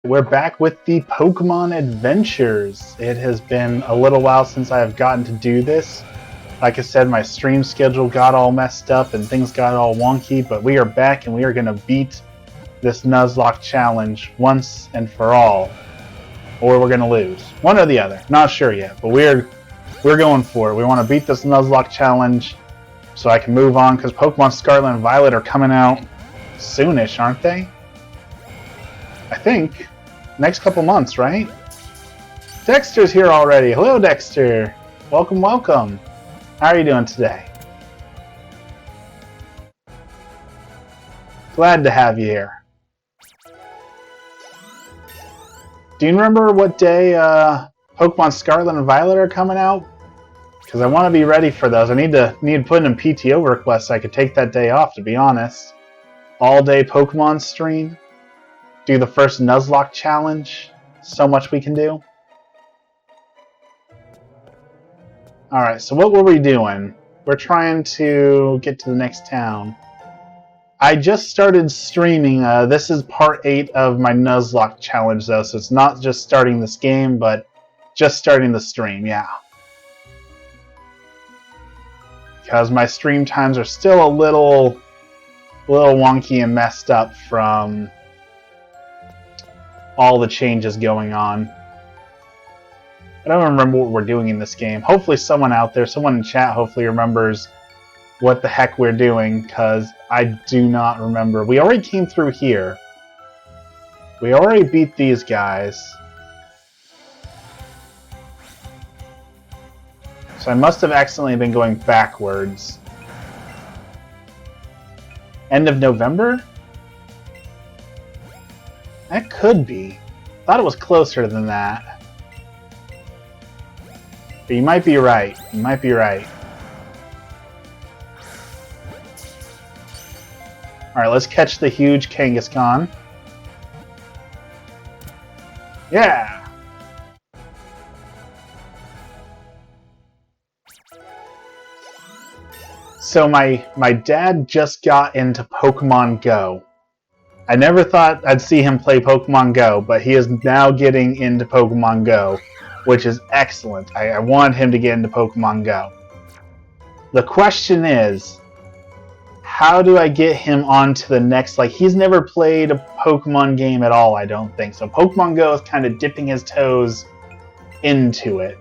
We're back with the Pokemon Adventures. It has been a little while since I have gotten to do this. Like I said, my stream schedule got all messed up and things got all wonky, but we are back and we are going to beat this Nuzlocke challenge once and for all. Or we're going to lose. One or the other. Not sure yet, but we're going for it. We want to beat this Nuzlocke challenge so I can move on, because Pokemon Scarlet and Violet are coming out soonish, aren't they? I think. Next couple months, right? Dexter's here already. Hello, Dexter. Welcome, welcome. How are you doing today? Glad to have you here. Do you remember what day Pokemon Scarlet and Violet are coming out? Because I want to be ready for those. I need to put in PTO requests so I could take that day off, to be honest. All-day Pokemon stream. Do the first Nuzlocke challenge. So much we can do. Alright, so what were we doing? We're trying to get to the next town. I just started streaming. This is part 8 of my Nuzlocke challenge, though, so it's not just starting this game, but just starting the stream, yeah. Because my stream times are still a little wonky and messed up from all the changes going on. I don't remember what we're doing in this game. Hopefully someone out there, someone in chat hopefully remembers what the heck we're doing, because I do not remember. We already came through here. We already beat these guys. So I must have accidentally been going backwards. End of November? That could be. Thought it was closer than that. But you might be right. You might be right. Alright, let's catch the huge Kangaskhan. Yeah! So my dad just got into Pokemon Go. I never thought I'd see him play Pokemon Go, but he is now getting into Pokemon Go, which is excellent. I want him to get into Pokemon Go. The question is, how do I get him on to the next... Like, he's never played a Pokemon game at all, I don't think. So Pokemon Go is kind of dipping his toes into it.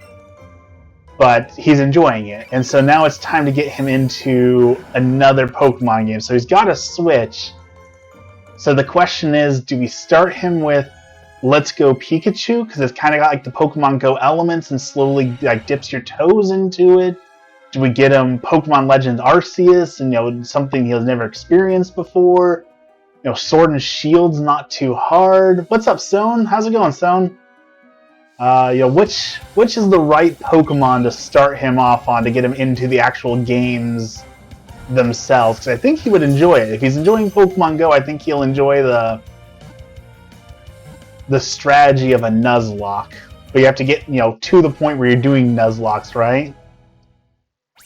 But he's enjoying it. And so now it's time to get him into another Pokemon game. So he's got a Switch. So the question is, do we start him with Let's Go Pikachu? Because it's kind of got like the Pokemon Go elements and slowly like dips your toes into it. Do we get him Pokemon Legends Arceus and something he's never experienced before? Sword and Shield's not too hard. What's up, Stone? How's it going, Stone? Which is the right Pokemon to start him off on to get him into the actual games themselves? Because I think he would enjoy it. If he's enjoying Pokemon Go, I think he'll enjoy the strategy of a Nuzlocke. But you have to get to the point where you're doing Nuzlocks, right?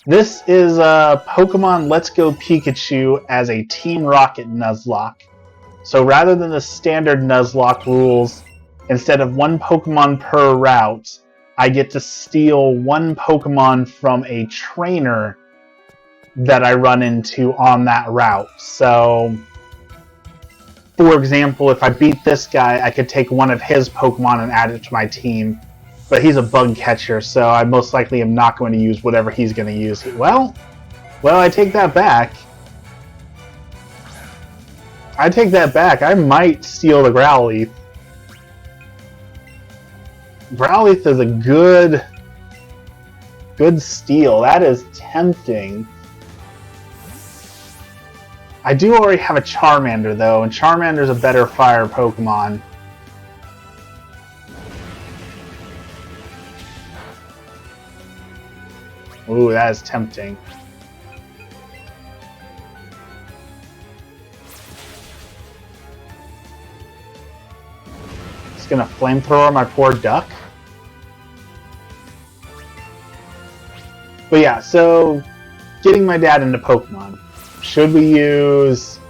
This is Pokemon Let's Go Pikachu as a Team Rocket Nuzlocke. So rather than the standard Nuzlocke rules, instead of one Pokemon per route, I get to steal one Pokemon from a trainer that I run into on that route. So, for example, if I beat this guy, I could take one of his Pokemon and add it to my team. But he's a bug catcher, so I most likely am not going to use whatever he's going to use. Well, I take that back. I might steal the Growlithe. Growlithe is a good steal. That is tempting. I do already have a Charmander, though, and Charmander's a better fire Pokemon. Ooh, that is tempting. Just gonna flamethrower my poor duck. But yeah, so getting my dad into Pokemon. Should we use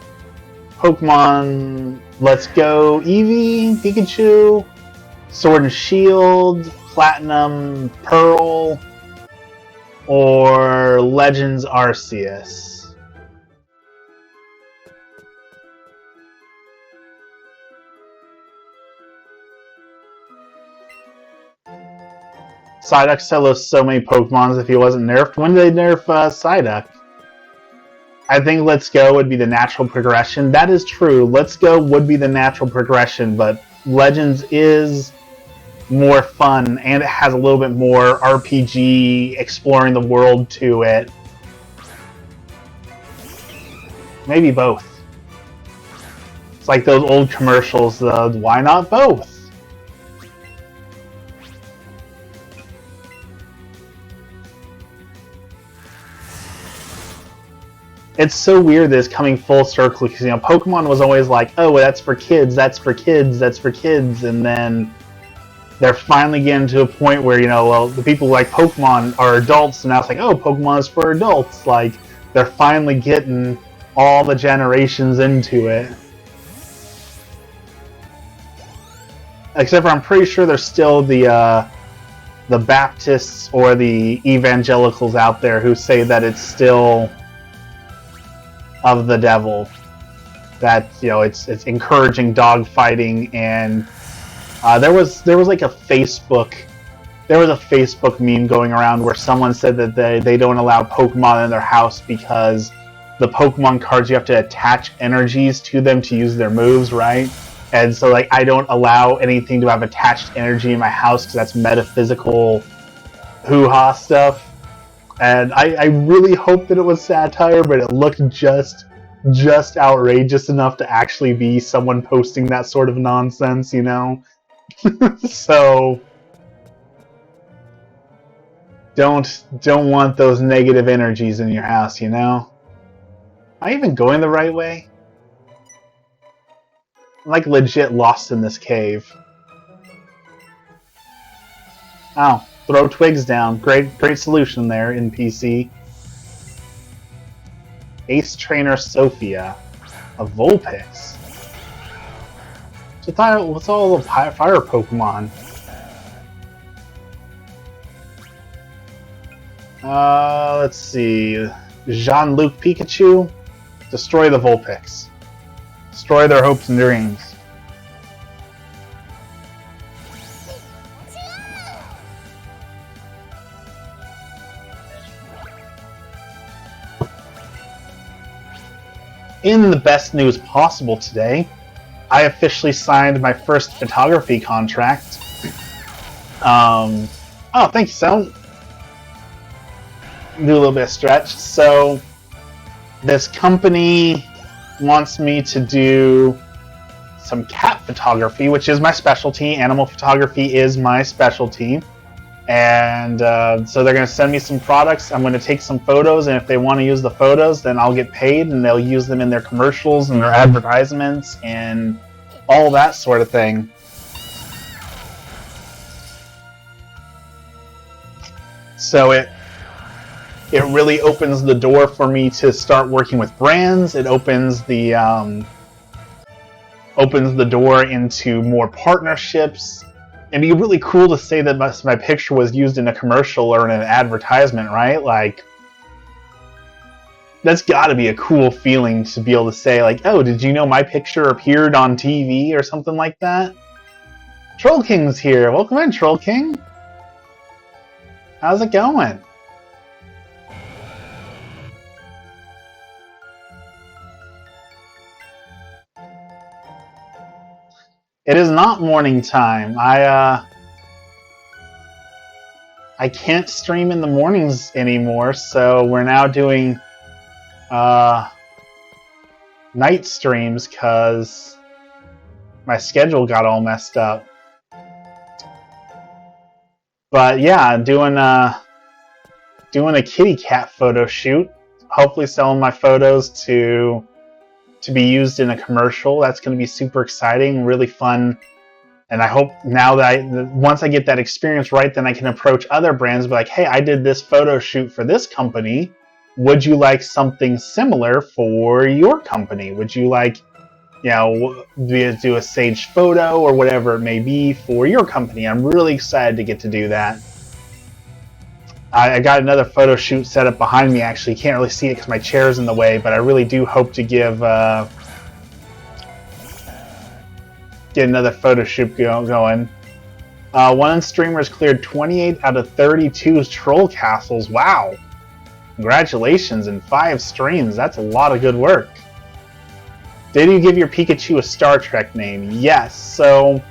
Pokemon Let's go Eevee, Pikachu, Sword and Shield, Platinum, Pearl, or Legends Arceus. Psyduck still has so many Pokemons if he wasn't nerfed. When did they nerf Psyduck? I think Let's Go would be the natural progression. That is true. Let's Go would be the natural progression, but Legends is more fun, and it has a little bit more RPG, exploring the world to it. Maybe both. It's like those old commercials, why not both? It's so weird that it's coming full circle, because, you know, Pokemon was always like, oh, that's for kids, that's for kids, that's for kids, and then they're finally getting to a point where, you know, well, the people who like Pokemon are adults, and now it's like, oh, Pokemon is for adults. Like, they're finally getting all the generations into it. Except for I'm pretty sure there's still the Baptists or the evangelicals out there who say that it's still of the devil. That, you know, it's encouraging dog fighting, and there was like a Facebook meme going around where someone said that they don't allow Pokemon in their house because the Pokemon cards, you have to attach energies to them to use their moves, right? And so, like, I don't allow anything to have attached energy in my house because that's metaphysical hoo-ha stuff. And I really hope that it was satire, but it looked just outrageous enough to actually be someone posting that sort of nonsense, you know? So don't want those negative energies in your house, you know? Am I even going the right way? I'm like legit lost in this cave. Oh, throw twigs down. Great solution there in PC. Ace Trainer Sophia. A Vulpix. So I thought, what's all the fire Pokemon? Let's see. Jean-Luc Pikachu. Destroy the Vulpix. Destroy their hopes and dreams. In the best news possible today, I officially signed my first photography contract. Oh, thank you, Sam. Do a little bit of stretch. So, this company wants me to do some cat photography, which is my specialty. Animal photography is my specialty. And so they're going to send me some products. I'm going to take some photos, and if they want to use the photos, then I'll get paid, and they'll use them in their commercials and their advertisements and all that sort of thing. So it really opens the door for me to start working with brands. It opens the door into more partnerships. It'd be really cool to say that my picture was used in a commercial or in an advertisement, right? Like, that's got to be a cool feeling to be able to say, like, oh, did you know my picture appeared on TV or something like that? Troll King's here. Welcome in, Troll King. How's it going? It is not morning time. I can't stream in the mornings anymore, so we're now doing night streams because my schedule got all messed up. But yeah, doing a kitty cat photo shoot. Hopefully selling my photos to be used in a commercial. That's going to be super exciting, really fun. And I hope now that once I get that experience right, then I can approach other brands and be like, hey, I did this photo shoot for this company. Would you like something similar for your company? Would you like you know, do a staged photo or whatever it may be for your company. I'm really excited to get to do that. I got another photo shoot set up behind me. Actually, you can't really see it because my chair's in the way, but I really do hope to get another photo shoot going. One streamer has cleared 28 out of 32 troll castles. Wow! Congratulations in 5 streams. That's a lot of good work. Did you give your Pikachu a Star Trek name? Yes. So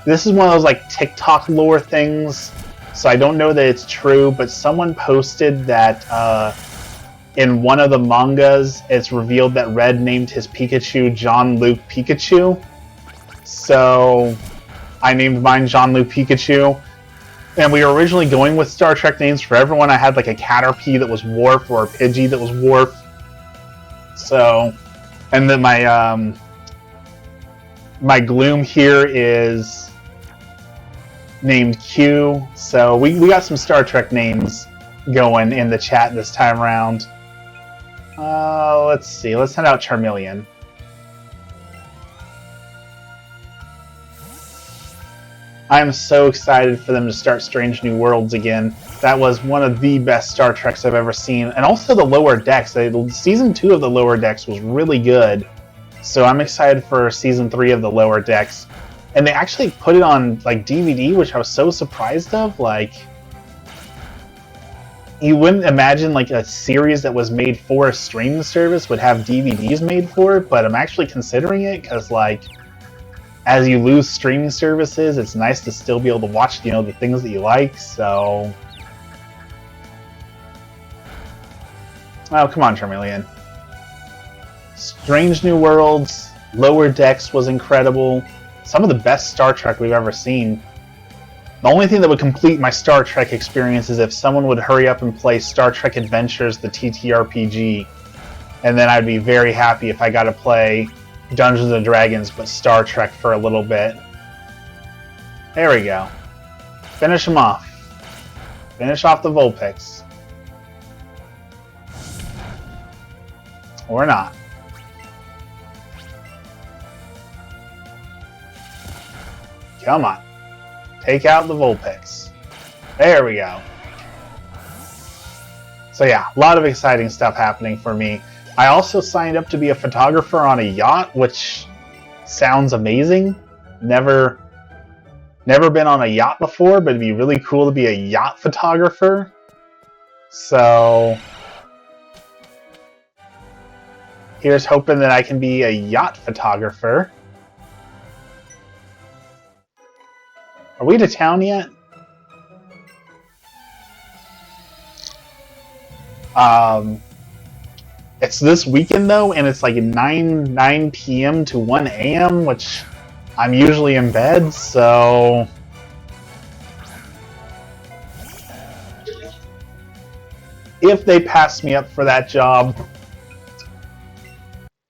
this is one of those like TikTok lore things. So I don't know that it's true, but someone posted that in one of the mangas, it's revealed that Red named his Pikachu Jean-Luc Pikachu. So I named mine Jean-Luc Pikachu. And we were originally going with Star Trek names for everyone. I had like a Caterpie that was Worf or a Pidgey that was Worf. So, and then my Gloom here is named Q. So we got some Star Trek names going in the chat this time around. Let's see. Let's send out Charmeleon. I'm so excited for them to start Strange New Worlds again. That was one of the best Star Treks I've ever seen. And also the Lower Decks. Season 2 of the Lower Decks was really good. So I'm excited for Season 3 of the Lower Decks. And they actually put it on like DVD, which I was so surprised of. Like, you wouldn't imagine like a series that was made for a streaming service would have DVDs made for it, but I'm actually considering it because like, as you lose streaming services, it's nice to still be able to watch, you know, the things that you like, so... Oh, come on, Charmeleon. Strange New Worlds, Lower Decks was incredible. Some of the best Star Trek we've ever seen. The only thing that would complete my Star Trek experience is if someone would hurry up and play Star Trek Adventures, the TTRPG. And then I'd be very happy if I got to play Dungeons & Dragons, but Star Trek for a little bit. There we go. Finish him off. Finish off the Vulpix. Or not. Come on. Take out the Vulpix. There we go. So yeah, a lot of exciting stuff happening for me. I also signed up to be a photographer on a yacht, which sounds amazing. Never been on a yacht before, but it'd be really cool to be a yacht photographer. So here's hoping that I can be a yacht photographer. Are we to town yet? It's this weekend though, and it's like 9 p.m. to 1 a.m., which I'm usually in bed, so... If they pass me up for that job,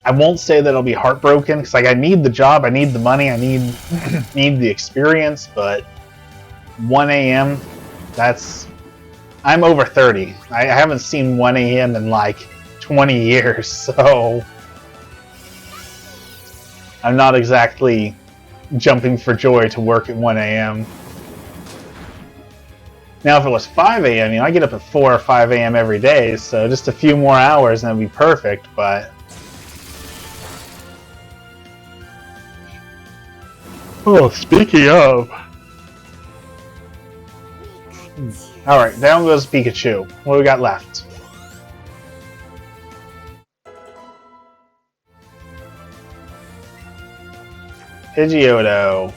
I won't say that I'll be heartbroken, because like, I need the job, I need the money, I need the experience, but 1 a.m., that's... I'm over 30. I haven't seen 1 a.m. in like 20 years, so I'm not exactly jumping for joy to work at 1 a.m. Now, if it was 5 a.m., you know, I get up at 4 or 5 a.m. every day, so just a few more hours and it'd be perfect, but... Oh, speaking of... Alright, down goes Pikachu. What do we got left? Pidgeotto.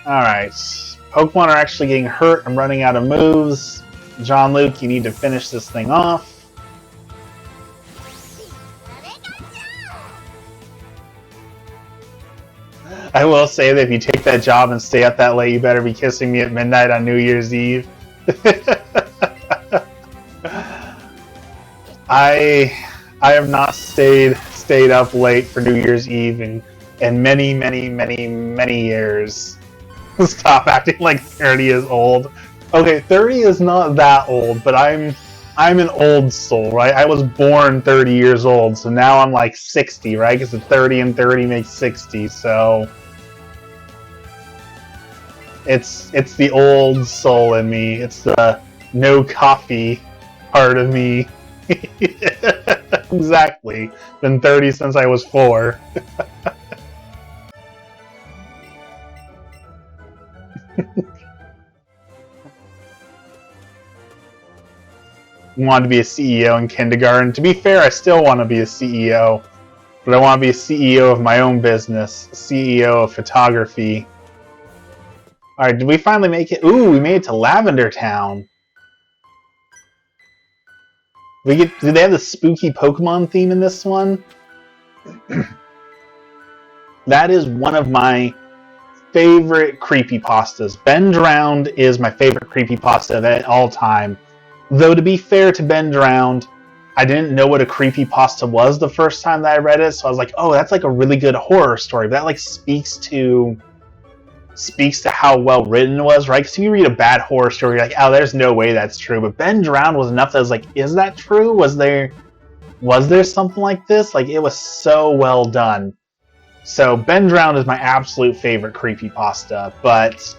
Alright. Pokemon are actually getting hurt. I'm running out of moves. Jean-Luc, you need to finish this thing off. I will say that if you take that job and stay up that late, you better be kissing me at midnight on New Year's Eve. I have not stayed up late for New Year's Eve in many years. Stop acting like 30 is old. Okay, 30 is not that old, but I'm I'm an old soul, right? I was born 30 years old, so now I'm like 60, right? Because 30 and 30 makes 60, so it's the old soul in me. It's the no coffee part of me. Exactly. Been 30 since I was 4. Wanted to be a CEO in kindergarten. To be fair, I still want to be a CEO, but I want to be a CEO of my own business, CEO of photography. Alright, did we finally make it? Ooh, we made it to Lavender Town. Do they have the spooky Pokemon theme in this one? That is one of my favorite creepypastas. Ben Drowned is my favorite creepypasta of all time. Though to be fair to Ben Drowned, I didn't know what a creepypasta was the first time that I read it, so I was like, oh, that's like a really good horror story. That like speaks to how well written it was, right? Because if you read a bad horror story, you're like, oh, there's no way that's true. But Ben Drowned was enough that I was like, is that true? Was there something like this? Like, it was so well done. So Ben Drowned is my absolute favorite creepypasta, but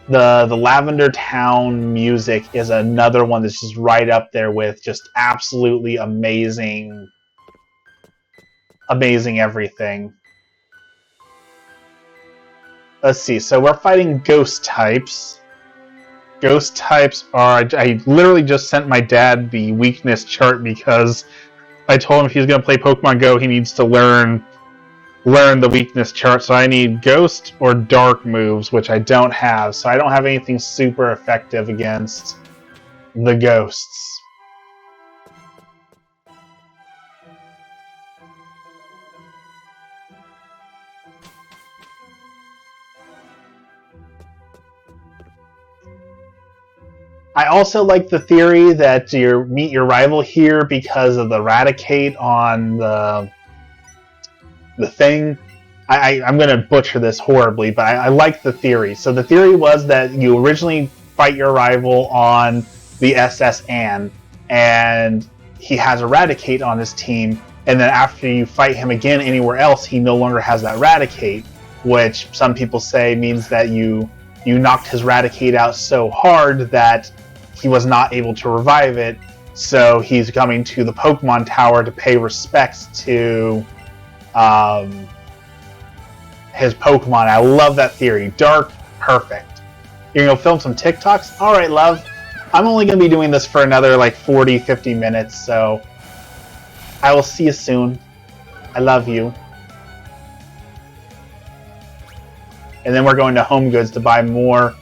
the Lavender Town music is another one that's just right up there with just absolutely amazing everything. Let's see, so we're fighting ghost types. Ghost types are... I literally just sent my dad the weakness chart because I told him if he's going to play Pokemon Go, he needs to learn the weakness chart. So I need ghost or dark moves, which I don't have. So I don't have anything super effective against the ghosts. I also like the theory that you meet your rival here because of the Eradicate on the thing. I'm going to butcher this horribly, but I like the theory. So the theory was that you originally fight your rival on the SS Anne, and he has Eradicate on his team, and then after you fight him again anywhere else, he no longer has that Eradicate, which some people say means that you knocked his Eradicate out so hard that he was not able to revive it, so he's coming to the Pokemon Tower to pay respects to his Pokemon. I love that theory. Dark, perfect. You're going to film some TikToks? Alright, love. I'm only going to be doing this for another like 40, 50 minutes, so I will see you soon. I love you. And then we're going to Home Goods to buy more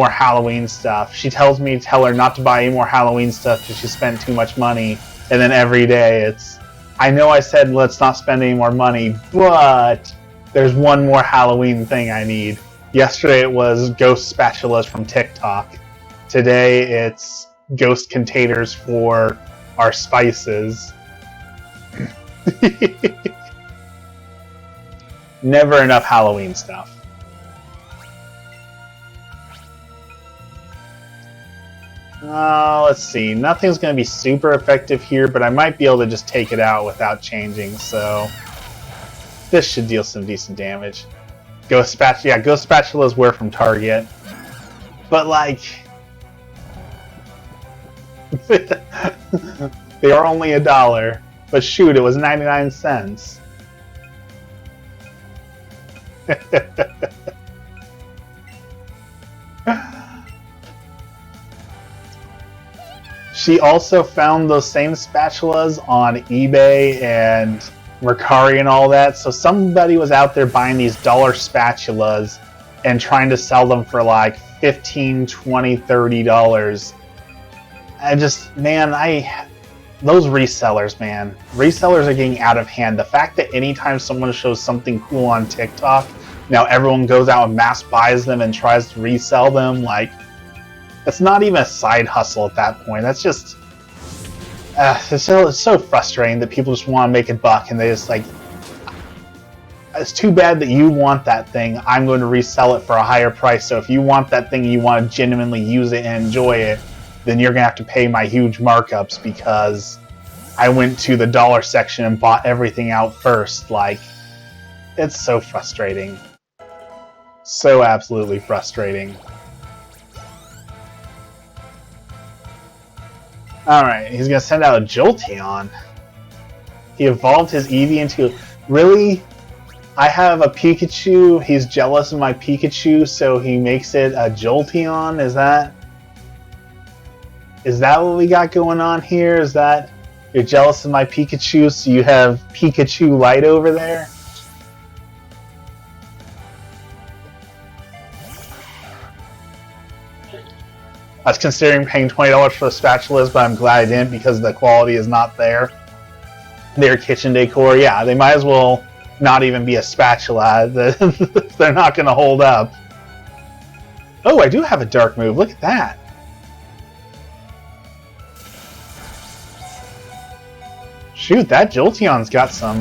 Halloween stuff. She tells me to tell her not to buy any more Halloween stuff because she spent too much money. And then every day it's, I know I said let's not spend any more money, but there's one more Halloween thing I need. Yesterday it was ghost spatulas from TikTok. Today it's ghost containers for our spices. Never enough Halloween stuff. Let's see. Nothing's going to be super effective here, but I might be able to just take it out without changing, so this should deal some decent damage. Ghost spatulas were from Target. But, like, they are only $1. But shoot, it was 99 cents. She also found those same spatulas on eBay and Mercari and all that, so somebody was out there buying these dollar spatulas and trying to sell them for like $15, $20, $30. I just, man, those resellers, man. Resellers are getting out of hand. The fact that anytime someone shows something cool on TikTok, now everyone goes out and mass buys them and tries to resell them, like, it's not even a side hustle at that point. That's just... it's so frustrating that people just want to make a buck and they just like... It's too bad that you want that thing. I'm going to resell it for a higher price. So if you want that thing and you want to genuinely use it and enjoy it, then you're going to have to pay my huge markups because I went to the dollar section and bought everything out first. Like, it's so frustrating. So absolutely frustrating. Alright, he's going to send out a Jolteon. He evolved his Eevee into... Really? I have a Pikachu, he's jealous of my Pikachu, so he makes it a Jolteon? Is that what we got going on here? Is that you're jealous of my Pikachu, so you have Pikachu Light over there? I was considering paying $20 for the spatulas, but I'm glad I didn't because the quality is not there. Their kitchen decor, yeah, they might as well not even be a spatula. They're not going to hold up. Oh, I do have a dark move. Look at that. Shoot, that Jolteon's got some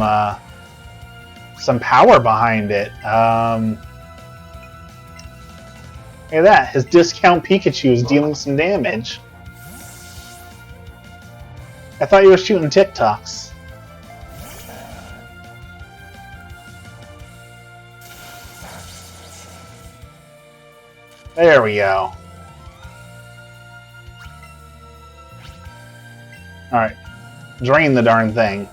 power behind it. Look at that. His discount Pikachu is dealing some damage. I thought you were shooting TikToks. There we go. Alright. Drain the darn thing.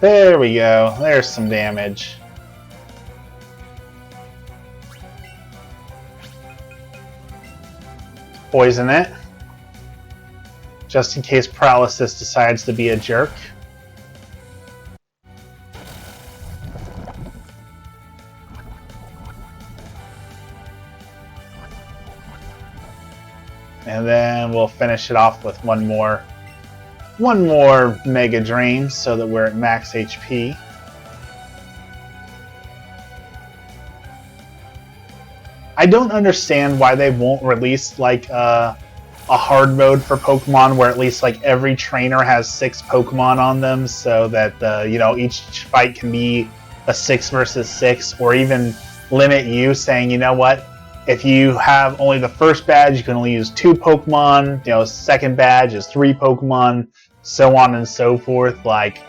There we go. There's some damage. Poison it. Just in case Paralysis decides to be a jerk. And then we'll finish it off with one more Mega Drain so that we're at max HP. I don't understand why they won't release like a hard mode for Pokemon where at least like every trainer has 6 Pokemon on them so that you know, each fight can be a 6 versus 6, or even limit you saying, you know what, if you have only the first badge, you can only use 2 Pokemon. You know, second badge is 3 Pokemon, so on and so forth. Like,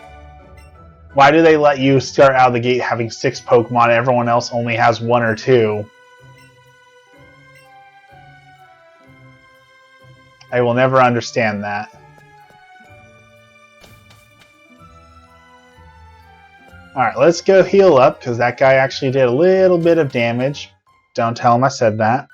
why do they let you start out of the gate having 6 Pokemon and everyone else only has 1 or 2? I will never understand that. Alright, let's go heal up, because that guy actually did a little bit of damage. Don't tell him I said that.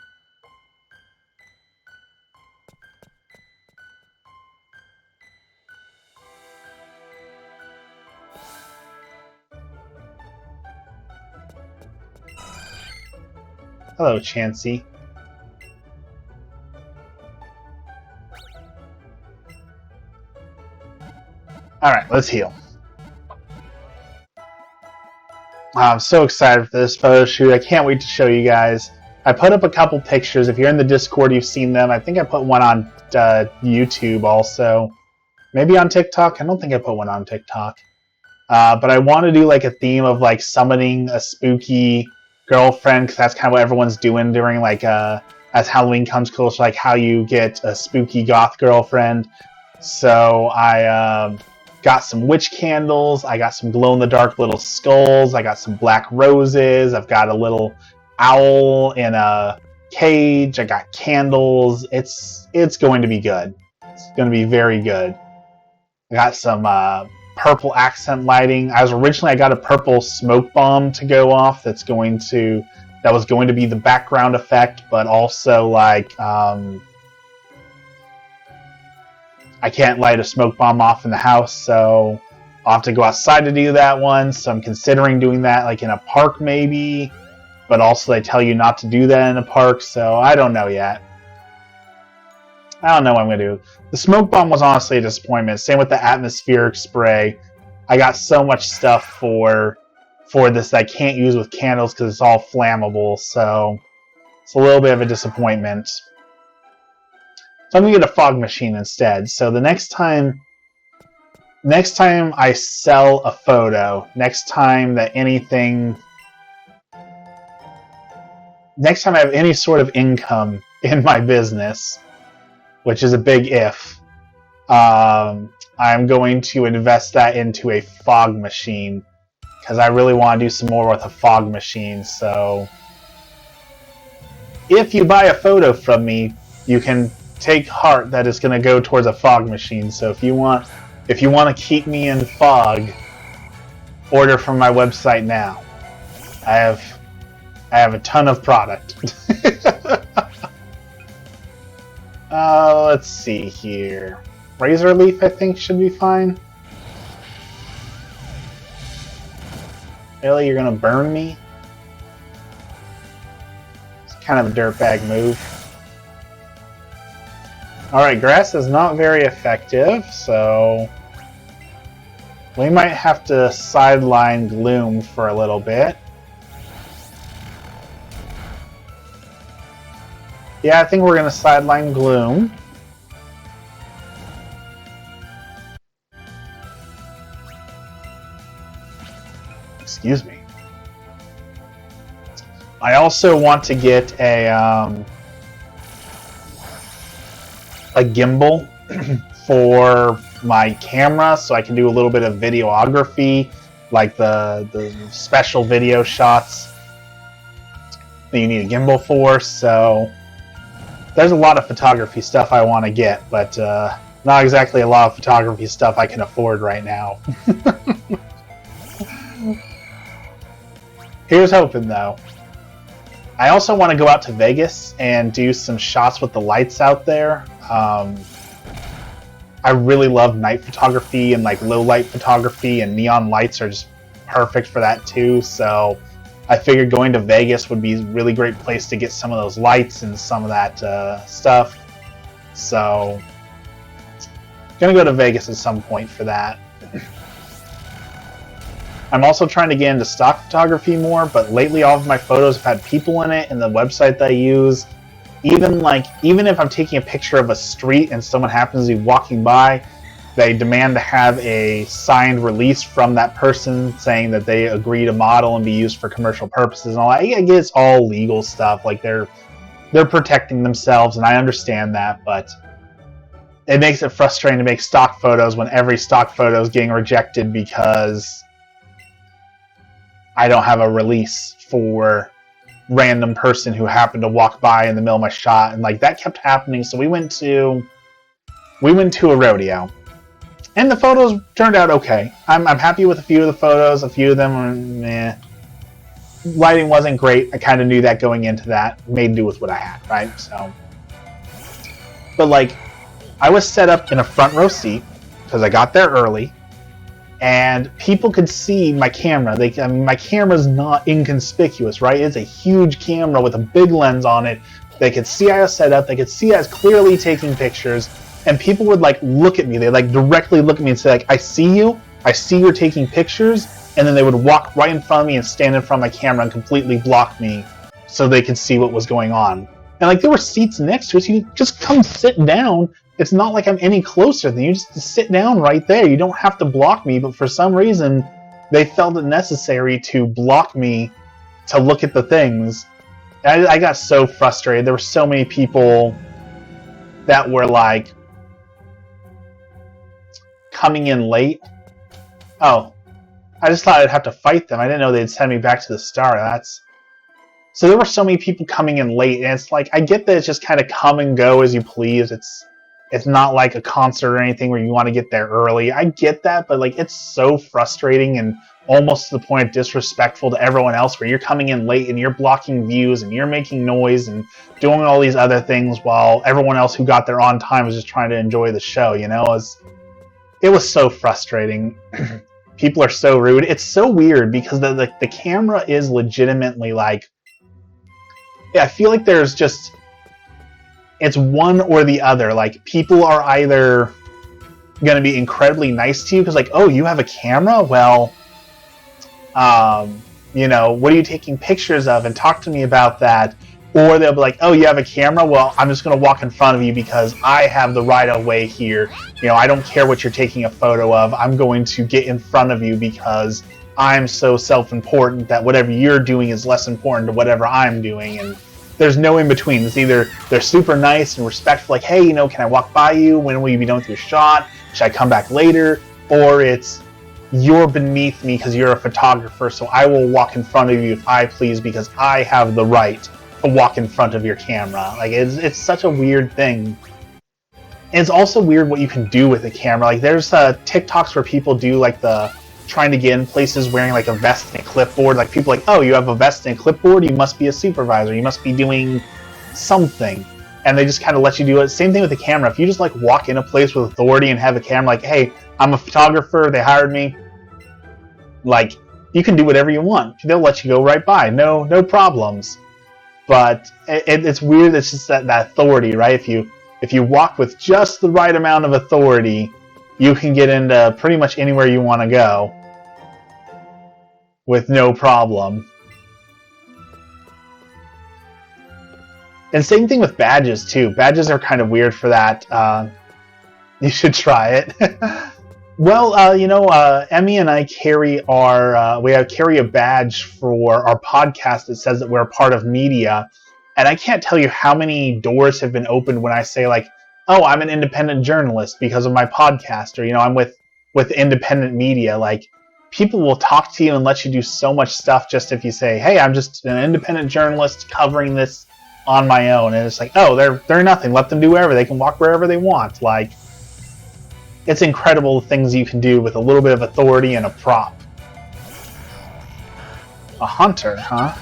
Hello, Chansey. Alright, let's heal. I'm so excited for this photo shoot. I can't wait to show you guys. I put up a couple pictures. If you're in the Discord, you've seen them. I think I put one on YouTube also. Maybe on TikTok? I don't think I put one on TikTok. But I want to do like a theme of like summoning a spooky girlfriend, because that's kind of what everyone's doing during like as Halloween comes close, like how you get a spooky goth girlfriend. So I got some witch candles, I got some glow-in-the-dark little skulls, I got some black roses, I've got a little owl in a cage, I got candles. It's going to be good. It's going to be very good. I got some purple accent lighting. I got a purple smoke bomb to go off that was going to be the background effect, but also like I can't light a smoke bomb off in the house, so I'll have to go outside to do that one. So I'm considering doing that like in a park maybe, but also they tell you not to do that in a park, so I don't know yet. I don't know what I'm going to do. The smoke bomb was honestly a disappointment. Same with the atmospheric spray. I got so much stuff for this that I can't use with candles because it's all flammable, so it's a little bit of a disappointment. So I'm going to get a fog machine instead. So the next time I sell a photo, next time that anything next time I have any sort of income in my business, which is a big if, I'm going to invest that into a fog machine, because I really want to do some more with a fog machine. So if you buy a photo from me, you can take heart that it's going to go towards a fog machine. So if you want to keep me in fog, order from my website now. I have a ton of product. Let's see here. Razor Leaf, I think, should be fine. Really, you're gonna burn me? It's kind of a dirtbag move. Alright, grass is not very effective, so we might have to sideline Gloom for a little bit. Yeah, I think we're gonna sideline Gloom. Excuse me. I also want to get a gimbal for my camera, so I can do a little bit of videography, like the special video shots that you need a gimbal for. So there's a lot of photography stuff I want to get, but not exactly a lot of photography stuff I can afford right now. Here's hoping, though. I also want to go out to Vegas and do some shots with the lights out there. I really love night photography and like low light photography, and neon lights are just perfect for that too. So I figured going to Vegas would be a really great place to get some of those lights and some of that stuff. So gonna go to Vegas at some point for that. I'm also trying to get into stock photography more, but lately all of my photos have had people in it, and the website that I use, even if I'm taking a picture of a street and someone happens to be walking by, they demand to have a signed release from that person saying that they agree to model and be used for commercial purposes and all that. I guess it's all legal stuff, like they're protecting themselves, and I understand that, but it makes it frustrating to make stock photos when every stock photo is getting rejected because I don't have a release for random person who happened to walk by in the middle of my shot, and like that kept happening. So we went to a rodeo, and the photos turned out okay. I'm happy with a few of the photos. A few of them were meh. Lighting wasn't great. I kind of knew that going into that. Made do with what I had, right? So, but like, I was set up in a front row seat because I got there early. And people could see my camera. My camera's not inconspicuous, right? It's a huge camera with a big lens on it. They could see I was set up. They could see I was clearly taking pictures. And people would like look at me. They like directly look at me and say like, "I see you. I see you're taking pictures." And then they would walk right in front of me and stand in front of my camera and completely block me, so they could see what was going on. And like there were seats next to us. You just come sit down. It's not like I'm any closer than you. Just sit down right there. You don't have to block me, but for some reason, they felt it necessary to block me to look at the things. And I got so frustrated. There were so many people that were like coming in late. Oh, I just thought I'd have to fight them. I didn't know they'd send me back to the start. So there were so many people coming in late, and it's like, I get that it's just kind of come and go as you please. It's not like a concert or anything where you want to get there early. I get that, but like it's so frustrating and almost to the point of disrespectful to everyone else, where you're coming in late and you're blocking views and you're making noise and doing all these other things while everyone else who got there on time was just trying to enjoy the show, you know? It was so frustrating. People are so rude. It's so weird because the camera is legitimately like, yeah, I feel like there's just, it's one or the other. Like, people are either going to be incredibly nice to you because, like, oh, you have a camera? Well, you know, what are you taking pictures of? And talk to me about that. Or they'll be like, oh, you have a camera? Well, I'm just going to walk in front of you because I have the right of way here. You know, I don't care what you're taking a photo of. I'm going to get in front of you because I'm so self-important that whatever you're doing is less important to whatever I'm doing. And there's no in between. It's either they're super nice and respectful, like, hey, you know, can I walk by you? When will you be done with your shot? Should I come back later? Or it's, you're beneath me because you're a photographer, so I will walk in front of you if I please because I have the right to walk in front of your camera. Like, it's such a weird thing. And it's also weird what you can do with a camera. Like, there's TikToks where people do, like, the trying to get in places wearing, like, a vest and a clipboard. Like, people are like, oh, you have a vest and a clipboard? You must be a supervisor. You must be doing something. And they just kind of let you do it. Same thing with the camera. If you just, like, walk in a place with authority and have a camera, like, hey, I'm a photographer, they hired me. Like, you can do whatever you want. They'll let you go right by. No problems. But it's weird. It's just that authority, right? If you walk with just the right amount of authority, you can get into pretty much anywhere you want to go with no problem. And same thing with badges, too. Badges are kind of weird for that. You should try it. Well, you know, Emmy and I carry carry a badge for our podcast that says that we're a part of media. And I can't tell you how many doors have been opened when I say, like, oh, I'm an independent journalist because of my podcast, or, you know, I'm with independent media. Like, people will talk to you and let you do so much stuff just if you say, hey, I'm just an independent journalist covering this on my own. And it's like, oh, they're nothing. Let them do whatever. They can walk wherever they want. Like, it's incredible the things you can do with a little bit of authority and a prop. A hunter, huh?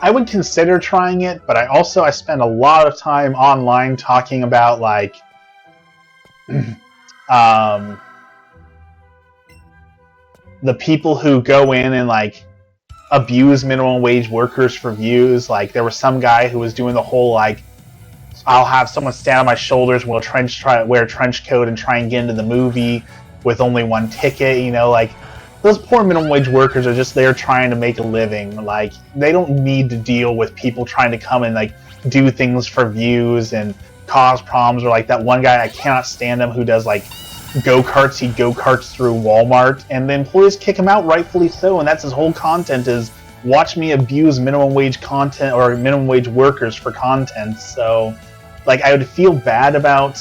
I would consider trying it, but I spend a lot of time online talking about, like, the people who go in and, like, abuse minimum wage workers for views. Like, there was some guy who was doing the whole, like, I'll have someone stand on my shoulders, wear a trench coat and try and get into the movie with only one ticket, you know, like, those poor minimum wage workers are just there trying to make a living. Like, they don't need to deal with people trying to come and, like, do things for views and cause problems. Or, like, that one guy, I cannot stand him, who does, like, go-karts. He go-karts through Walmart, and the employees kick him out, rightfully so, and that's his whole content is, watch me abuse minimum wage content, or minimum wage workers for content. So, like, I would feel bad about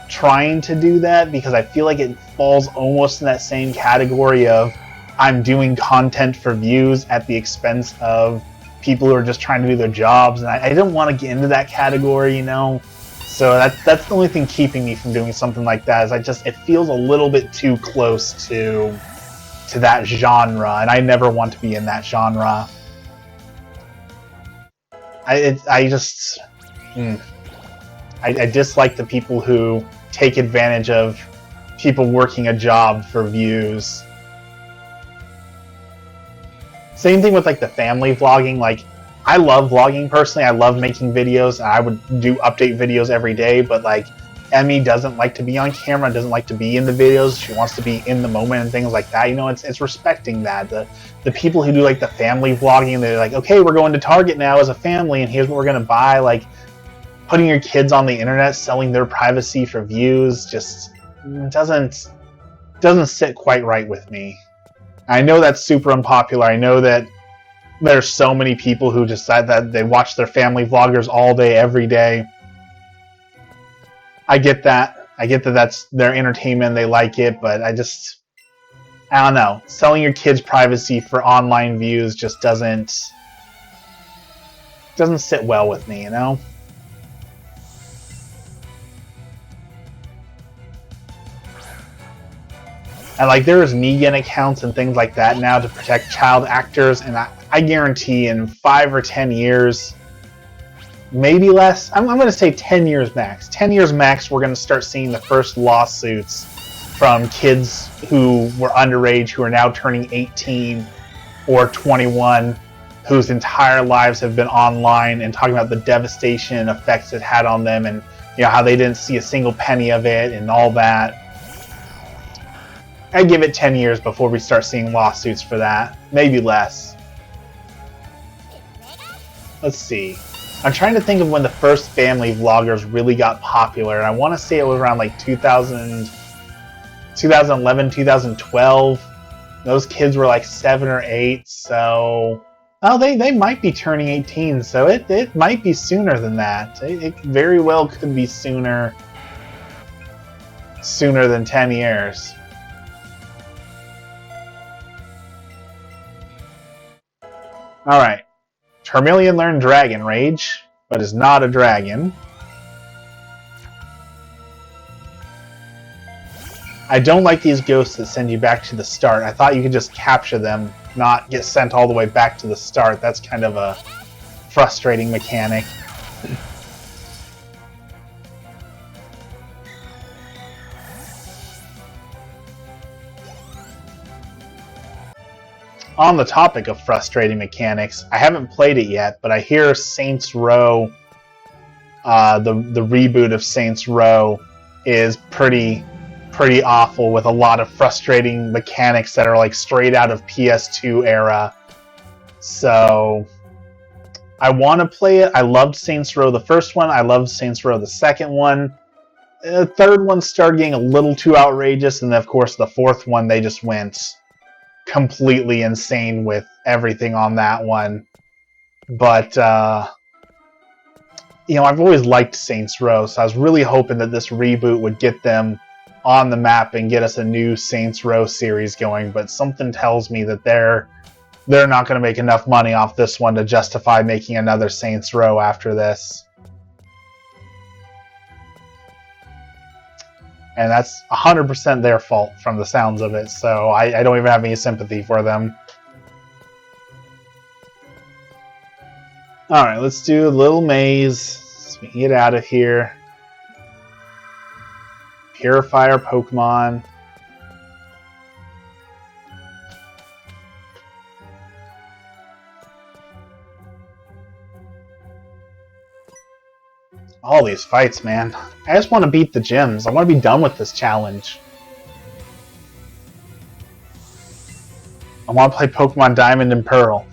trying to do that, because I feel like it falls almost in that same category of I'm doing content for views at the expense of people who are just trying to do their jobs, and I don't want to get into that category, you know. So that's the only thing keeping me from doing something like that, is it feels a little bit too close to that genre, and I never want to be in that genre. I dislike the people who take advantage of people working a job for views. Same thing with, like, the family vlogging. Like, I love vlogging personally. I love making videos, and I would do update videos every day, but, like, Emmy doesn't like to be on camera, doesn't like to be in the videos. She wants to be in the moment and things like that. You know, it's respecting that. The people who do, like, the family vlogging, they're like, okay, we're going to Target now as a family, and here's what we're going to buy. Like, putting your kids on the internet, selling their privacy for views, just doesn't sit quite right with me. I know that's super unpopular. I know that there's so many people who decide that they watch their family vloggers all day, every day. I get that. I get that that's their entertainment, they like it, but I don't know. Selling your kids' privacy for online views just doesn't sit well with me, you know? And, like, there is Negan accounts and things like that now to protect child actors, and I guarantee in 5 or 10 years, maybe less, I'm going to say 10 years max. 10 years max, we're going to start seeing the first lawsuits from kids who were underage, who are now turning 18 or 21, whose entire lives have been online, and talking about the devastation and effects it had on them, and, you know, how they didn't see a single penny of it and all that. I'd give it 10 years before we start seeing lawsuits for that. Maybe less. Let's see. I'm trying to think of when the first family vloggers really got popular, and I want to say it was around like 2011, 2012. Those kids were like 7 or 8, so... Oh, they might be turning 18, so it might be sooner than that. It very well could be sooner than 10 years. Alright. Charmeleon learned Dragon Rage, but is not a dragon. I don't like these ghosts that send you back to the start. I thought you could just capture them, not get sent all the way back to the start. That's kind of a frustrating mechanic. On the topic of frustrating mechanics, I haven't played it yet, but I hear Saints Row, the reboot of Saints Row, is pretty awful with a lot of frustrating mechanics that are like straight out of PS2 era. So I want to play it. I loved Saints Row the first one. I loved Saints Row the second one. The third one started getting a little too outrageous, and then of course the fourth one they just went completely insane with everything on that one. But you know, I've always liked Saints Row, so I was really hoping that this reboot would get them on the map and get us a new Saints Row series going, but something tells me that they're not going to make enough money off this one to justify making another Saints Row after this. And that's 100% their fault from the sounds of it, so I don't even have any sympathy for them. Alright, let's do a little maze so we can get out of here. Purifier Pokemon. All these fights, man. I just want to beat the gyms. I want to be done with this challenge. I want to play Pokemon Diamond and Pearl.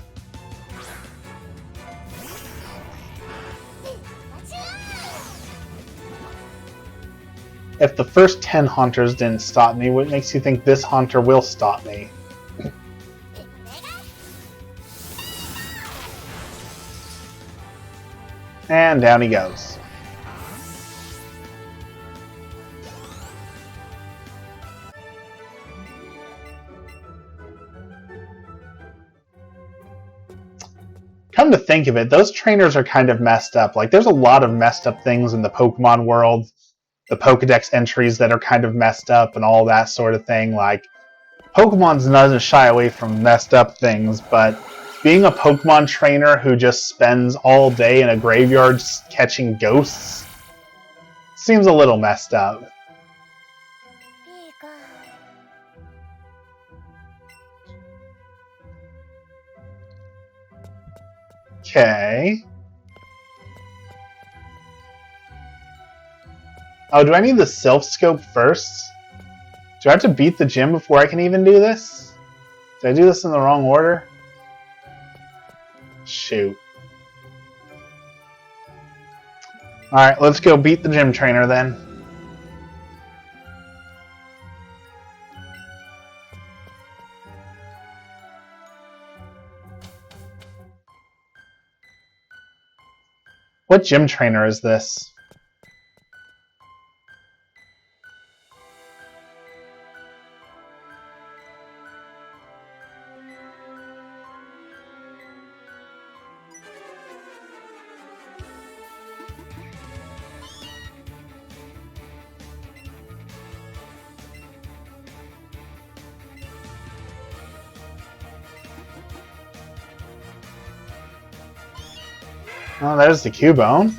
If the first 10 hunters didn't stop me, what makes you think this hunter will stop me? And down he goes. Come to think of it, those trainers are kind of messed up. Like, there's a lot of messed up things in the Pokemon world. The Pokedex entries that are kind of messed up and all that sort of thing. Like, Pokemon doesn't shy away from messed up things, but being a Pokemon trainer who just spends all day in a graveyard catching ghosts seems a little messed up. Okay. Oh, do I need the Self Scope first? Do I have to beat the gym before I can even do this? Did I do this in the wrong order? Shoot. Alright, let's go beat the gym trainer then. What gym trainer is this? Oh, there's the Cubone.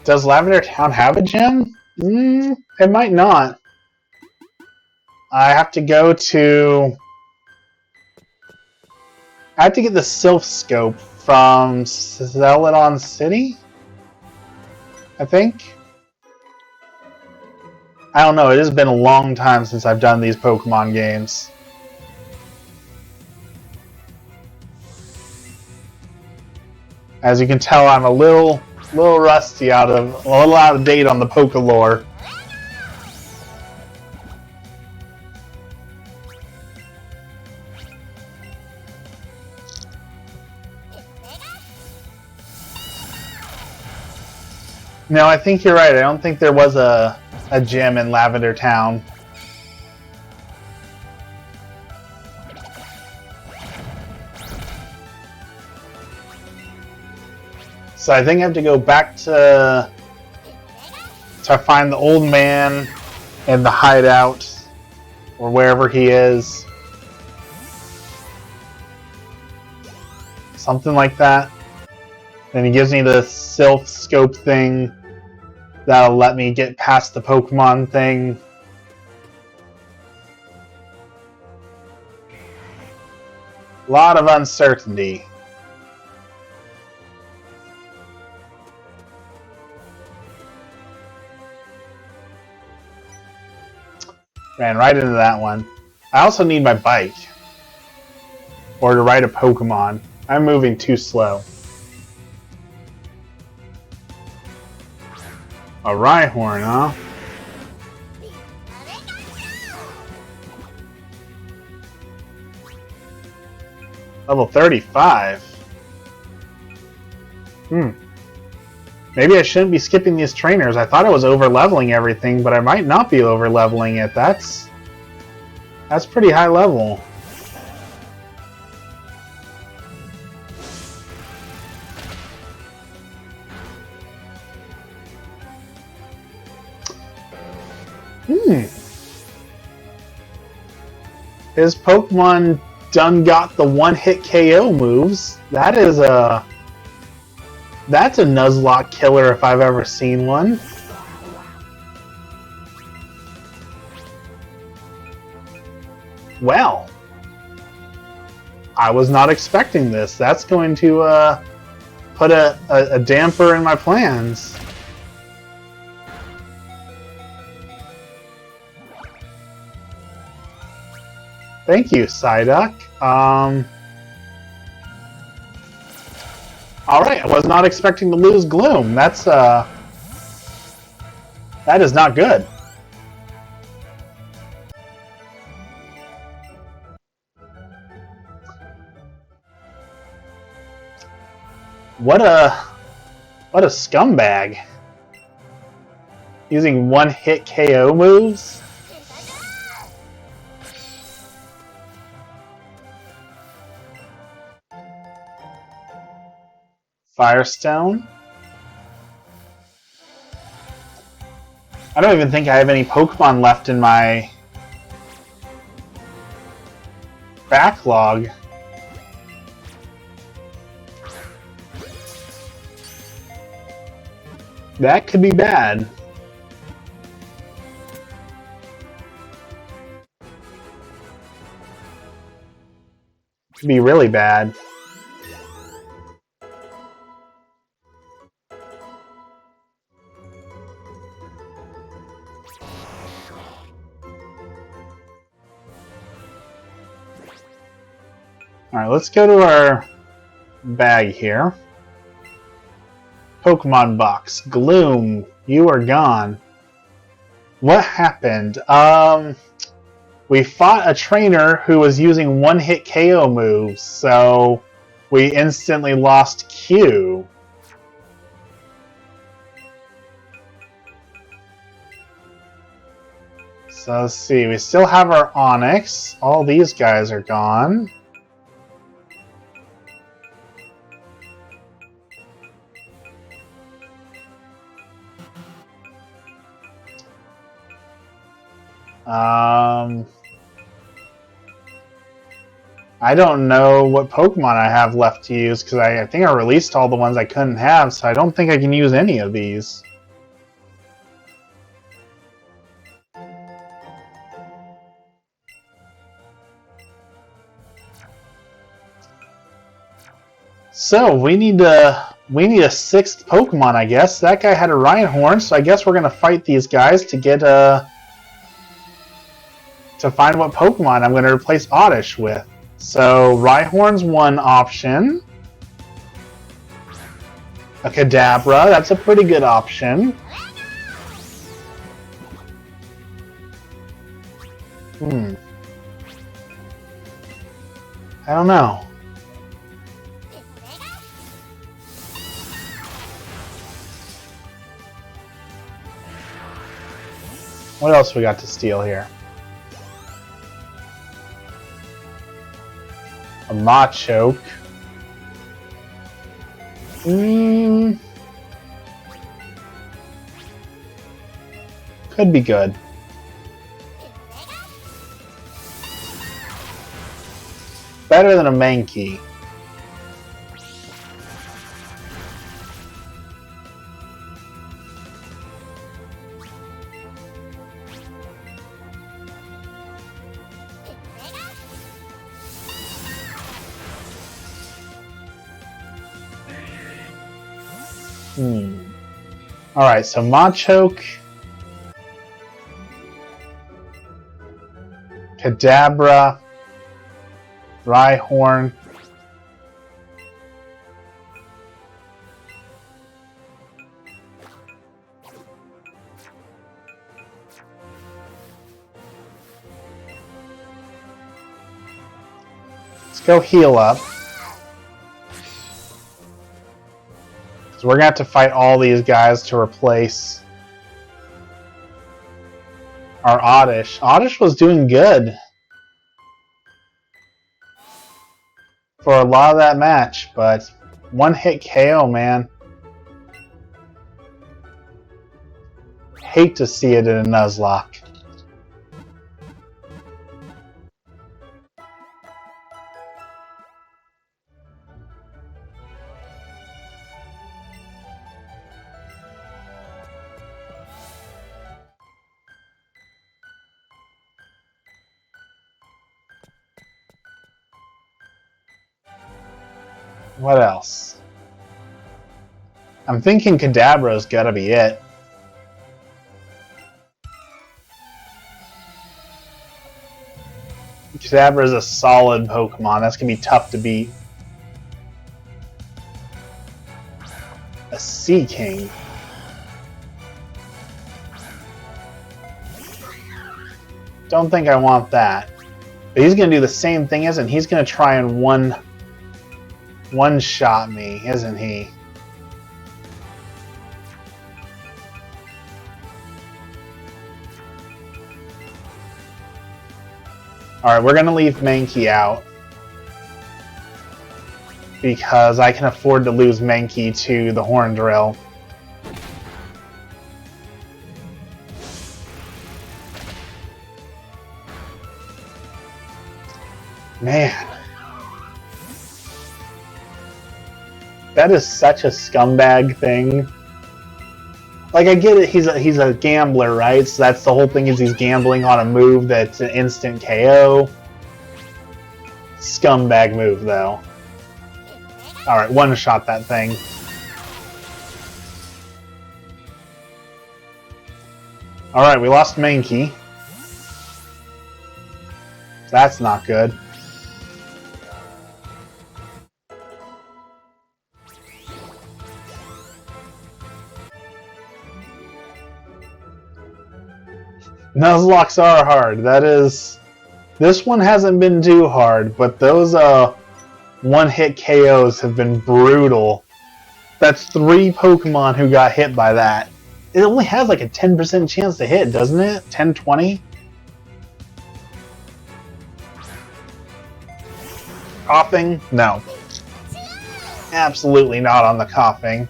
Does Lavender Town have a gym? It might not. I have to go to... I have to get the Sylph Scope from Celadon City? I think? I don't know, it has been a long time since I've done these Pokemon games. As you can tell, I'm a little rusty, a little out of date on the Pokelore. No, I think you're right. I don't think there was a gym in Lavender Town. So I think I have to go back to find the old man in the hideout, or wherever he is. Something like that. Then he gives me the Sylph Scope thing that'll let me get past the Pokemon thing. A lot of uncertainty. Ran right into that one. I also need my bike. Or to ride a Pokemon. I'm moving too slow. A Rhyhorn, huh? Level 35? Maybe I shouldn't be skipping these trainers. I thought I was over-leveling everything, but I might not be over-leveling it. That's pretty high level. His Pokemon done got the one-hit KO moves. That's a Nuzlocke killer if I've ever seen one. Well, I was not expecting this. That's going to put a damper in my plans. Thank you, Psyduck. Alright, I was not expecting to lose Gloom. That is not good. What a scumbag. Using one-hit KO moves? Firestone? I don't even think I have any Pokemon left in my backlog. That could be bad. Could be really bad. Alright, let's go to our bag here. Pokemon box. Gloom, you are gone. What happened? We fought a trainer who was using one-hit KO moves, so we instantly lost Q. So let's see, we still have our Onix. All these guys are gone. I don't know what Pokemon I have left to use, because I think I released all the ones I couldn't have, so I don't think I can use any of these. So we need a sixth Pokemon, I guess. That guy had a Rhyhorn, so I guess we're gonna fight these guys to get to find what Pokemon I'm gonna replace Oddish with. So Rhyhorn's one option. A Kadabra, that's a pretty good option. I don't know. What else we got to steal here? A Machoke. Could be good. Better than a Mankey. Alright, so Machoke, Kadabra, Rhyhorn. Let's go heal up. So we're going to have to fight all these guys to replace our Oddish. Oddish was doing good for a lot of that match, but one hit KO, man. Hate to see it in a Nuzlocke. What else? I'm thinking Kadabra's gotta be it. Kadabra is a solid Pokemon. That's gonna be tough to beat. A Sea King. Don't think I want that. But he's gonna do the same thing, isn't he? He's gonna try and one-shot me, isn't he? Alright, we're going to leave Mankey out. Because I can afford to lose Mankey to the Horn Drill. Man. That is such a scumbag thing. Like, I get it, he's a gambler, right? So that's the whole thing, is he's gambling on a move that's an instant KO. Scumbag move, though. Alright, one-shot that thing. Alright, we lost Mankey. That's not good. Nuzlocks are hard. That is... This one hasn't been too hard, but those one-hit KOs have been brutal. That's 3 Pokemon who got hit by that. It only has like a 10% chance to hit, doesn't it? 10, 20? Coughing? No. Absolutely not on the coughing.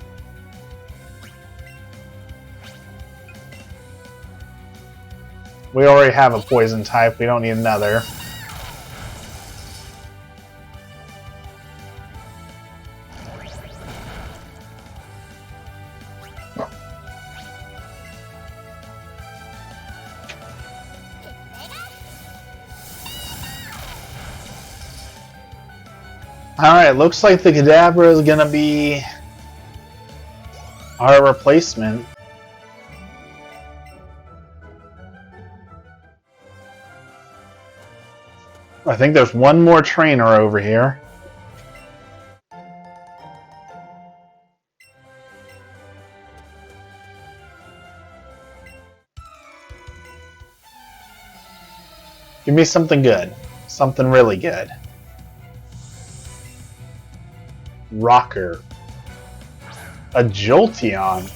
We already have a poison type, we don't need another. Alright, looks like the Kadabra is gonna be our replacement. I think there's one more trainer over here. Give me something good. Something really good. Rocker. A Jolteon.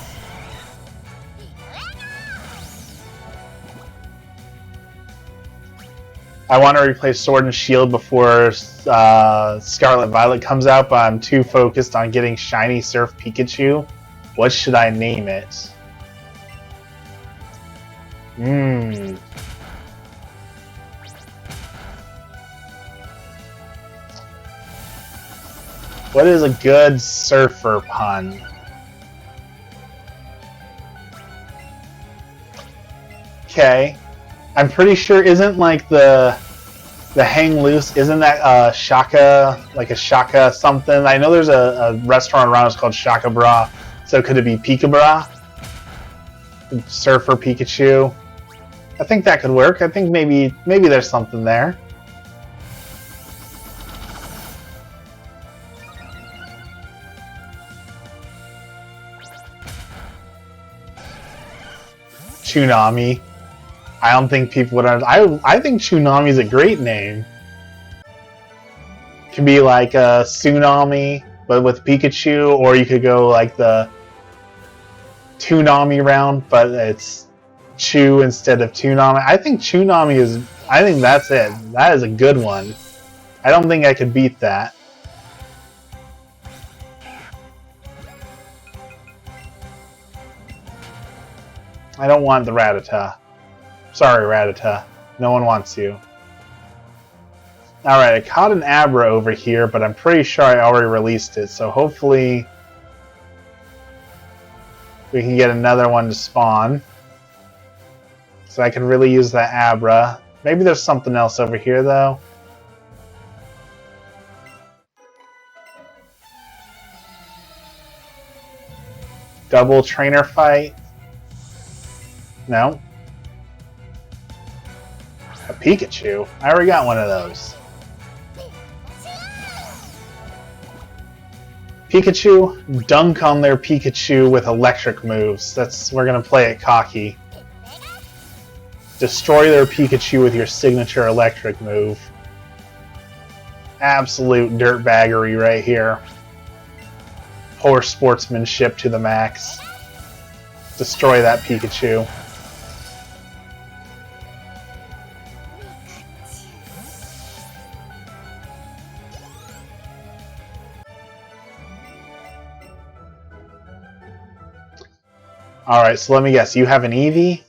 I want to replace Sword and Shield before Scarlet Violet comes out, but I'm too focused on getting Shiny Surf Pikachu. What should I name it? What is a good surfer pun? Okay. I'm pretty sure isn't like the hang loose, isn't that Shaka, like a Shaka something? I know there's a restaurant around us called Shaka Bra, so could it be Peekabra? Surfer Pikachu? I think that could work. I think maybe there's something there. Tsunami. I don't think people would understand. I think Tsunami is a great name. It could be like a Tsunami, but with Pikachu, or you could go like the Toonami round, but it's Chew instead of Toonami. I think Tsunami is. I think that's it. That is a good one. I don't think I could beat that. I don't want the Rattata. Sorry, Rattata. No one wants you. Alright, I caught an Abra over here, but I'm pretty sure I already released it, so hopefully we can get another one to spawn. So I can really use that Abra. Maybe there's something else over here, though. Double trainer fight? No. A Pikachu? I already got one of those. Pikachu, dunk on their Pikachu with electric moves. We're gonna play it cocky. Destroy their Pikachu with your signature electric move. Absolute dirtbaggery right here. Poor sportsmanship to the max. Destroy that Pikachu. Alright, so let me guess. You have an Eevee?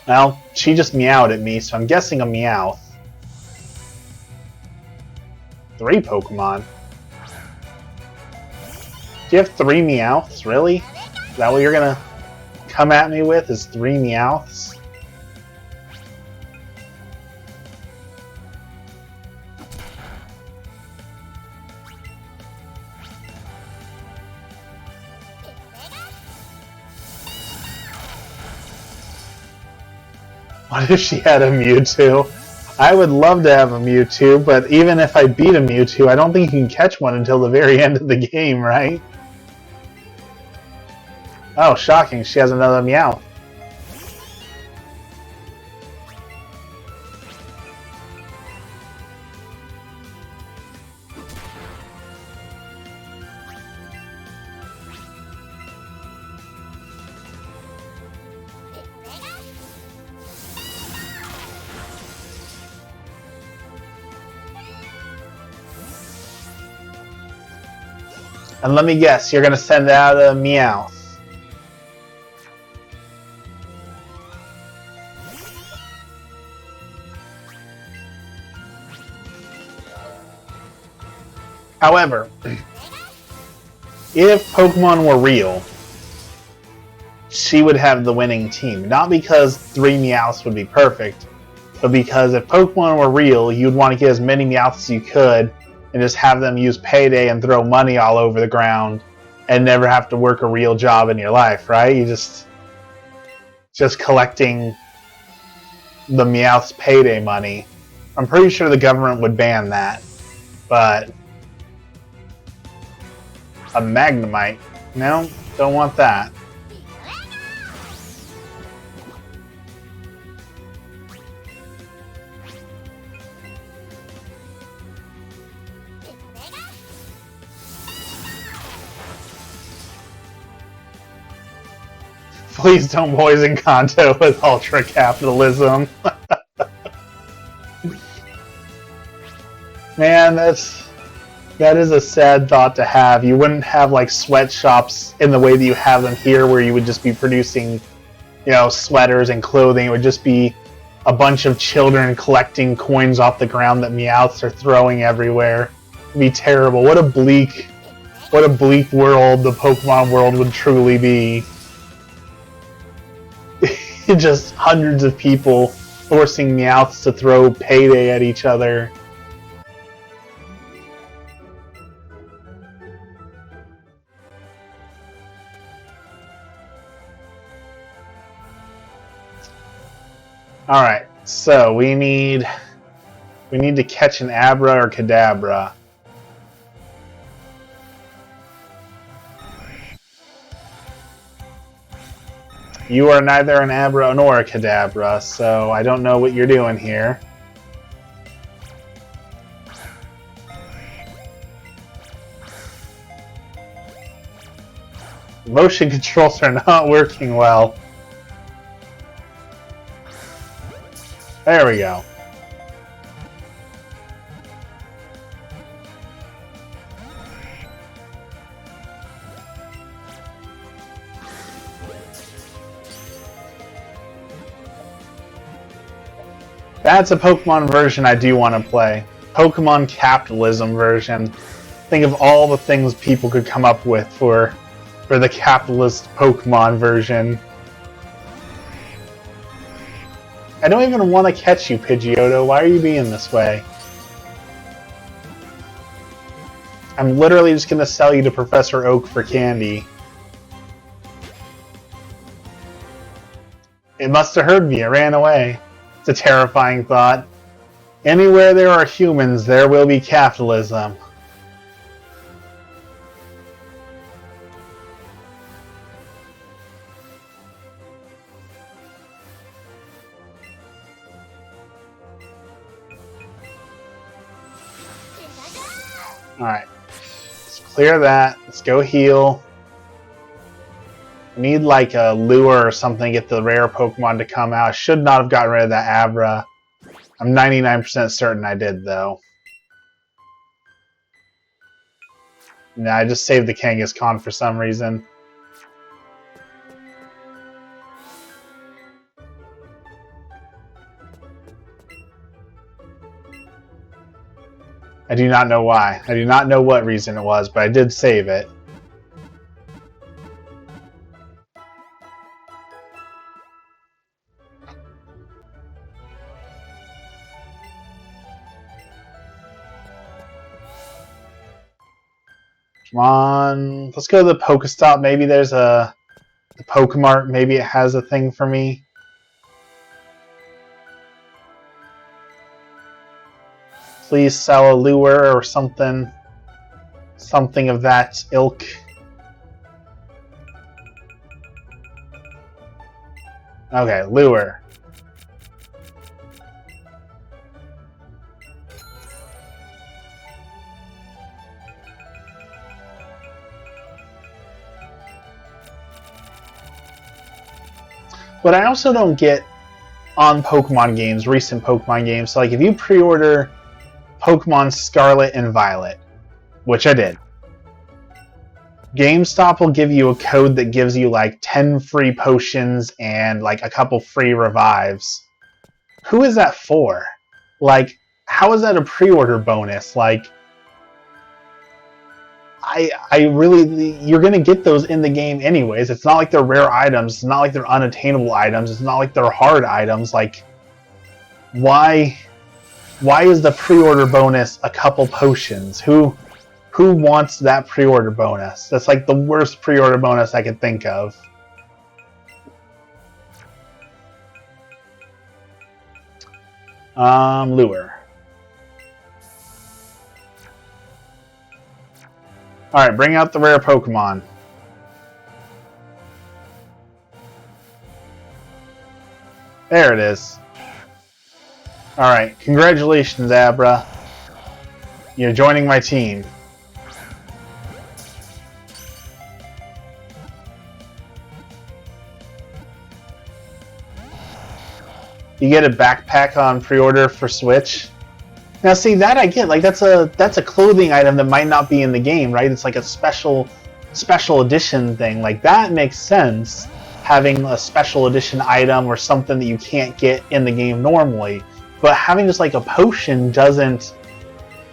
Well, she just meowed at me, so I'm guessing a Meowth. 3 Pokemon? Do you have 3 Meowths? Really? Is that what you're gonna come at me with, is 3 Meowths? What if she had a Mewtwo? I would love to have a Mewtwo, but even if I beat a Mewtwo, I don't think you can catch one until the very end of the game, right? Oh, shocking. She has another Meowth. And let me guess, you're going to send out a Meowth. However, if Pokemon were real, she would have the winning team. Not because 3 Meowths would be perfect, But because if Pokemon were real, you'd want to get as many Meowths as you could and just have them use Payday and throw money all over the ground and never have to work a real job in your life, right? You just collecting the Meowth's Payday money. I'm pretty sure the government would ban that, but a Magnemite, no, don't want that. Please don't poison Kanto with ultra capitalism. Man, that is a sad thought to have. You wouldn't have like sweatshops in the way that you have them here, where you would just be producing, you know, sweaters and clothing. It would just be a bunch of children collecting coins off the ground that Meowths are throwing everywhere. It'd be terrible. What a bleak world the Pokemon world would truly be. Just hundreds of people forcing Meowths to throw Payday at each other. Alright, so we need to catch an Abra or Kadabra. You are neither an Abra nor a Kadabra, so I don't know what you're doing here. Motion controls are not working well. There we go. That's a Pokemon version I do want to play. Pokemon capitalism version. Think of all the things people could come up with for the capitalist Pokemon version. I don't even want to catch you, Pidgeotto. Why are you being this way? I'm literally just going to sell you to Professor Oak for candy. It must have heard me. It ran away. It's a terrifying thought. Anywhere there are humans, there will be capitalism. Alright. Let's clear that. Let's go heal. I need like a lure or something to get the rare Pokemon to come out. I should not have gotten rid of that Abra. I'm 99% certain I did, though. Nah, I just saved the Kangaskhan for some reason. I do not know why. I do not know what reason it was, but I did save it. Come on, let's go to the Pokestop. Maybe there's the Pokemart. Maybe it has a thing for me. Please sell a lure or something. Something of that ilk. Okay, lure. What I also don't get on Pokemon games, recent Pokemon games, so like if you pre-order Pokemon Scarlet and Violet, which I did, GameStop will give you a code that gives you like 10 free potions and like a couple free revives. Who is that for? Like, how is that a pre-order bonus? Like, I really, you're gonna get those in the game anyways. It's not like they're rare items. It's not like they're unattainable items. It's not like they're hard items. Like, Why is the pre-order bonus a couple potions? Who wants that pre-order bonus? That's like the worst pre-order bonus I could think of. Lure. Alright, bring out the rare Pokemon. There it is. Alright, congratulations, Abra. You're joining my team. You get a backpack on pre-order for Switch. Now, see, that I get. Like, that's a clothing item that might not be in the game, right? It's like a special edition thing. Like, that makes sense, having a special edition item or something that you can't get in the game normally. But having just like a potion doesn't.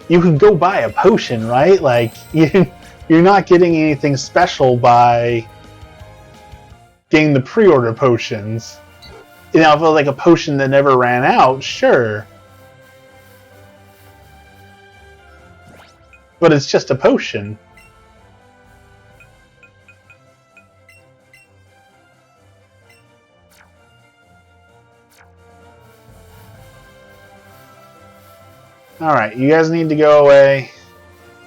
You can go buy a potion, right? Like, you're not getting anything special by getting the pre-order potions. You know, if it was like a potion that never ran out, sure. But it's just a potion. Alright, you guys need to go away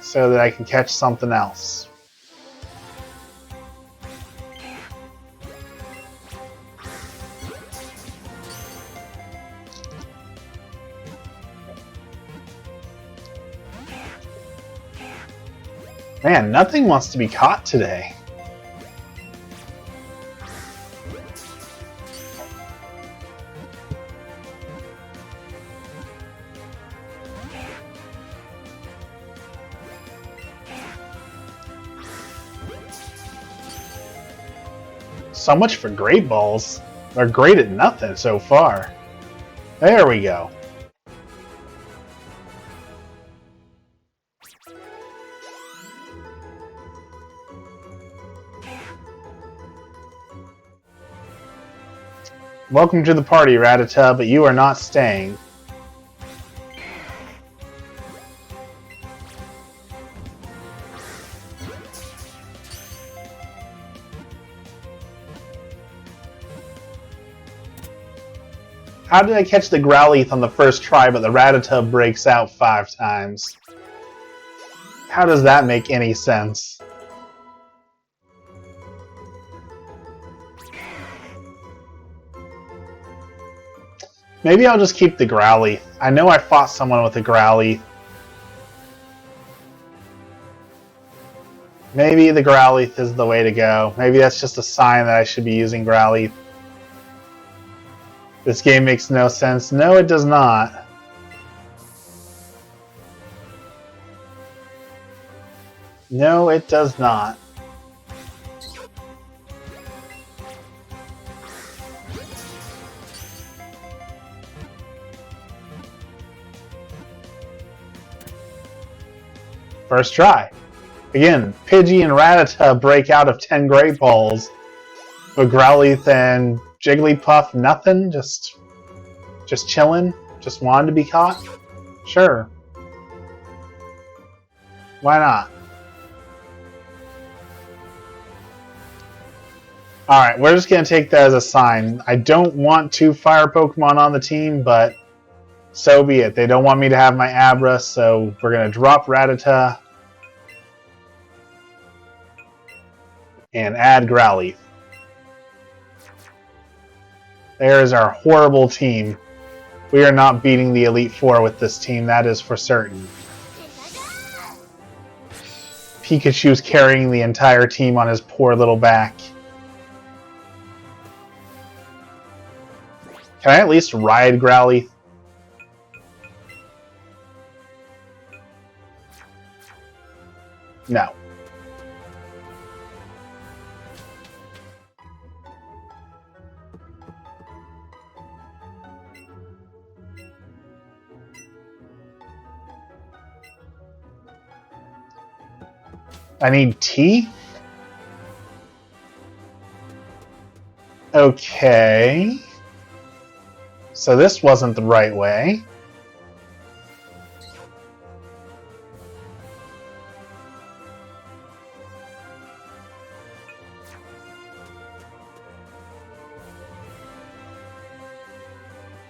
so that I can catch something else. Man, nothing wants to be caught today. So much for Great Balls. They're great at nothing so far. There we go. Welcome to the party, Rattata, but you are not staying. How did I catch the Growlithe on the first try, but the Rattata breaks out 5 times? How does that make any sense? Maybe I'll just keep the Growlithe. I know I fought someone with a Growlithe. Maybe the Growlithe is the way to go. Maybe that's just a sign that I should be using Growlithe. This game makes no sense. No, it does not. No, it does not. First try. Again, Pidgey and Rattata break out of 10 Great Balls. But Growlithe and Jigglypuff, nothing? Just chilling? Just wanted to be caught? Sure. Why not? Alright, we're just going to take that as a sign. I don't want 2 fire Pokemon on the team, but so be it. They don't want me to have my Abra, so we're going to drop Rattata and add Growlithe. There's our horrible team. We are not beating the Elite Four with this team, that is for certain. Pikachu's carrying the entire team on his poor little back. Can I at least ride Growlithe? No. I need tea? Okay. So this wasn't the right way.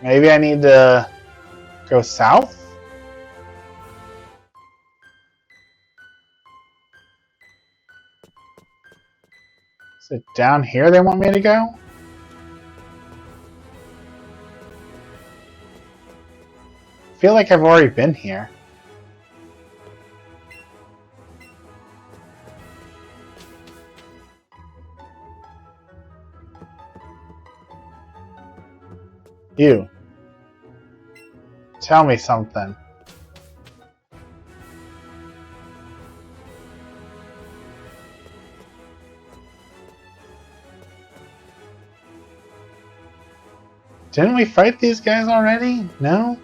Maybe I need to go south? Is it down here they want me to go? I feel like I've already been here. You. Tell me something. Didn't we fight these guys already? No?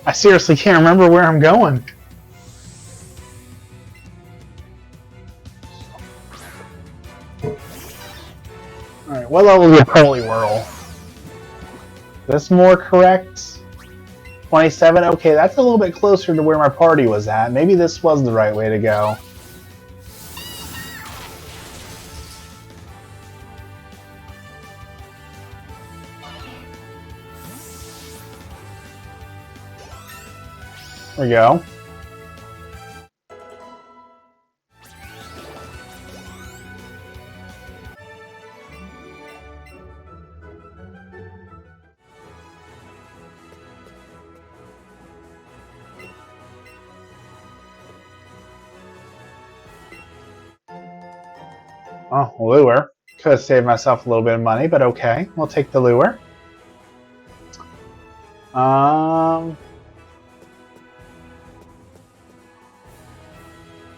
I seriously can't remember where I'm going. Alright, what level is Holy Whirl? This more correct? 27? Okay, that's a little bit closer to where my party was at. Maybe this was the right way to go. There we go. Oh, lure. Could have saved myself a little bit of money, but okay. We'll take the lure.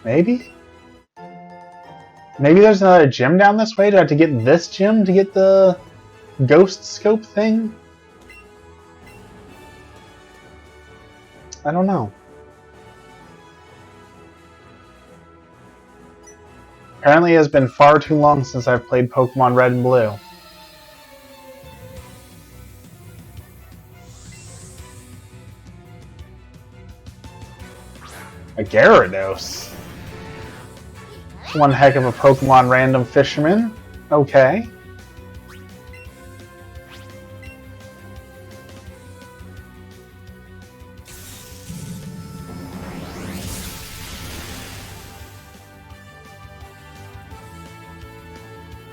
Maybe? Maybe there's another gym down this way? Do I have to get this gym to get the ghost scope thing? I don't know. Apparently it has been far too long since I've played Pokemon Red and Blue. A Gyarados. One heck of a Pokemon random fisherman. Okay.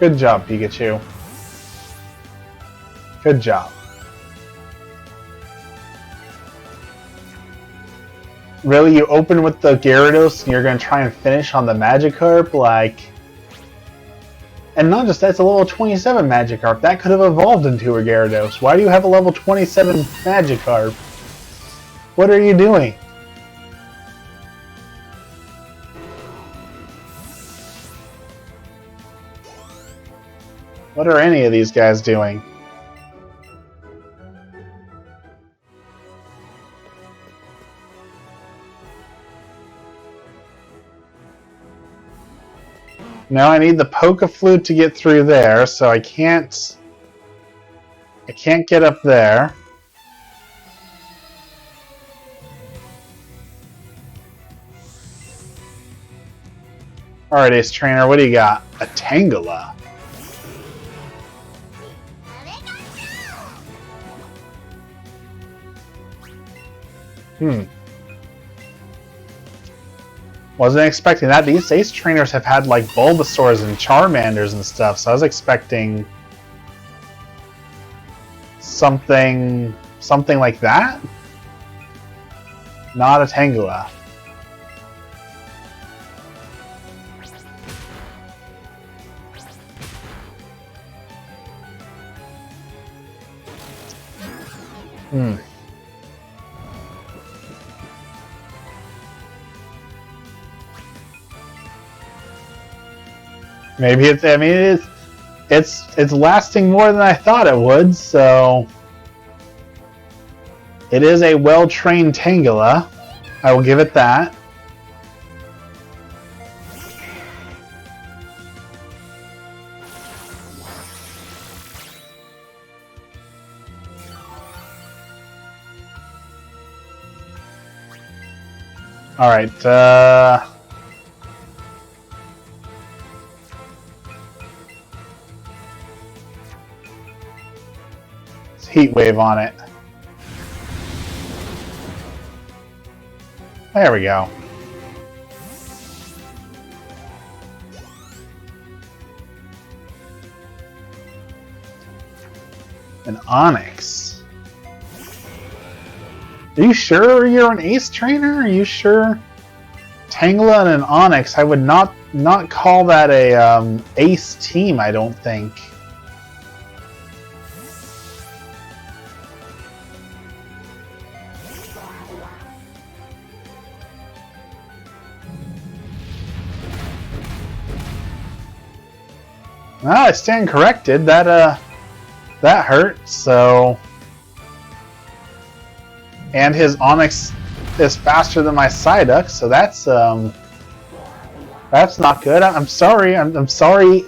Good job, Pikachu. Good job. Really, you open with the Gyarados and you're going to try and finish on the Magikarp? Like... And not just that, it's a level 27 Magikarp. That could have evolved into a Gyarados. Why do you have a level 27 Magikarp? What are you doing? What are any of these guys doing? Now I need the Poke-Flute to get through there, so I can't get up there. Alright, Ace Trainer, what do you got? A Tangela. Wasn't expecting that. These Ace Trainers have had like Bulbasaurs and Charmanders and stuff, so I was expecting something like that. Not a Tangela. Maybe it's. I mean, it's lasting more than I thought it would. So It is a well-trained Tangela. I will give it that. Alright, it's Heat Wave on it. There we go. An Onyx. Are you sure you're an Ace trainer? Are you sure? Tangela and an Onyx, I would not call that a Ace team, I don't think. Ah, I stand corrected. That hurt, so... And his Onyx is faster than my Psyduck, so that's not good. I'm sorry. I'm sorry,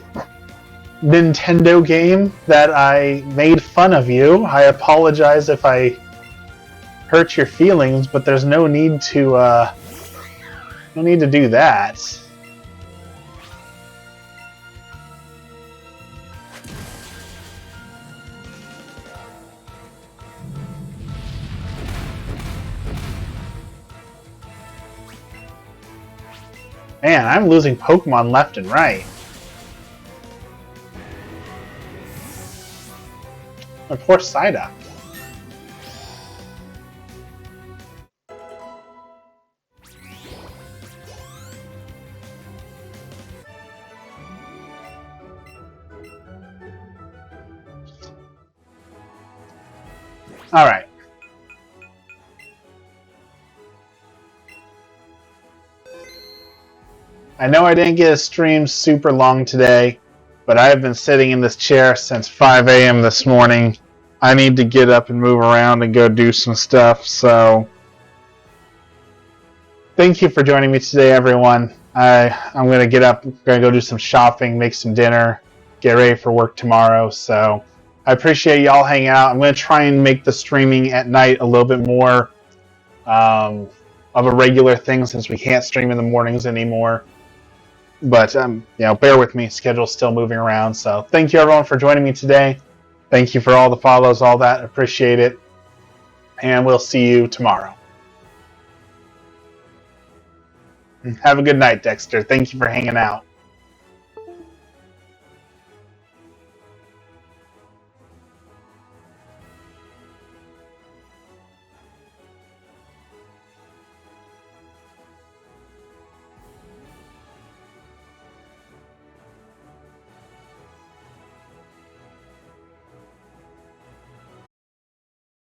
Nintendo game, that I made fun of you. I apologize if I hurt your feelings, but there's no need to do that. Man, I'm losing Pokemon left and right. My poor Psyduck. Alright. I know I didn't get a stream super long today, but I have been sitting in this chair since 5 a.m. this morning. I need to get up and move around and go do some stuff, so... Thank you for joining me today, everyone. I'm going to get up, going to go do some shopping, make some dinner, get ready for work tomorrow, so... I appreciate y'all hanging out. I'm going to try and make the streaming at night a little bit more of a regular thing since we can't stream in the mornings anymore. But, you know, bear with me. Schedule's still moving around. So thank you, everyone, for joining me today. Thank you for all the follows, all that. Appreciate it. And we'll see you tomorrow. Have a good night, Dexter. Thank you for hanging out.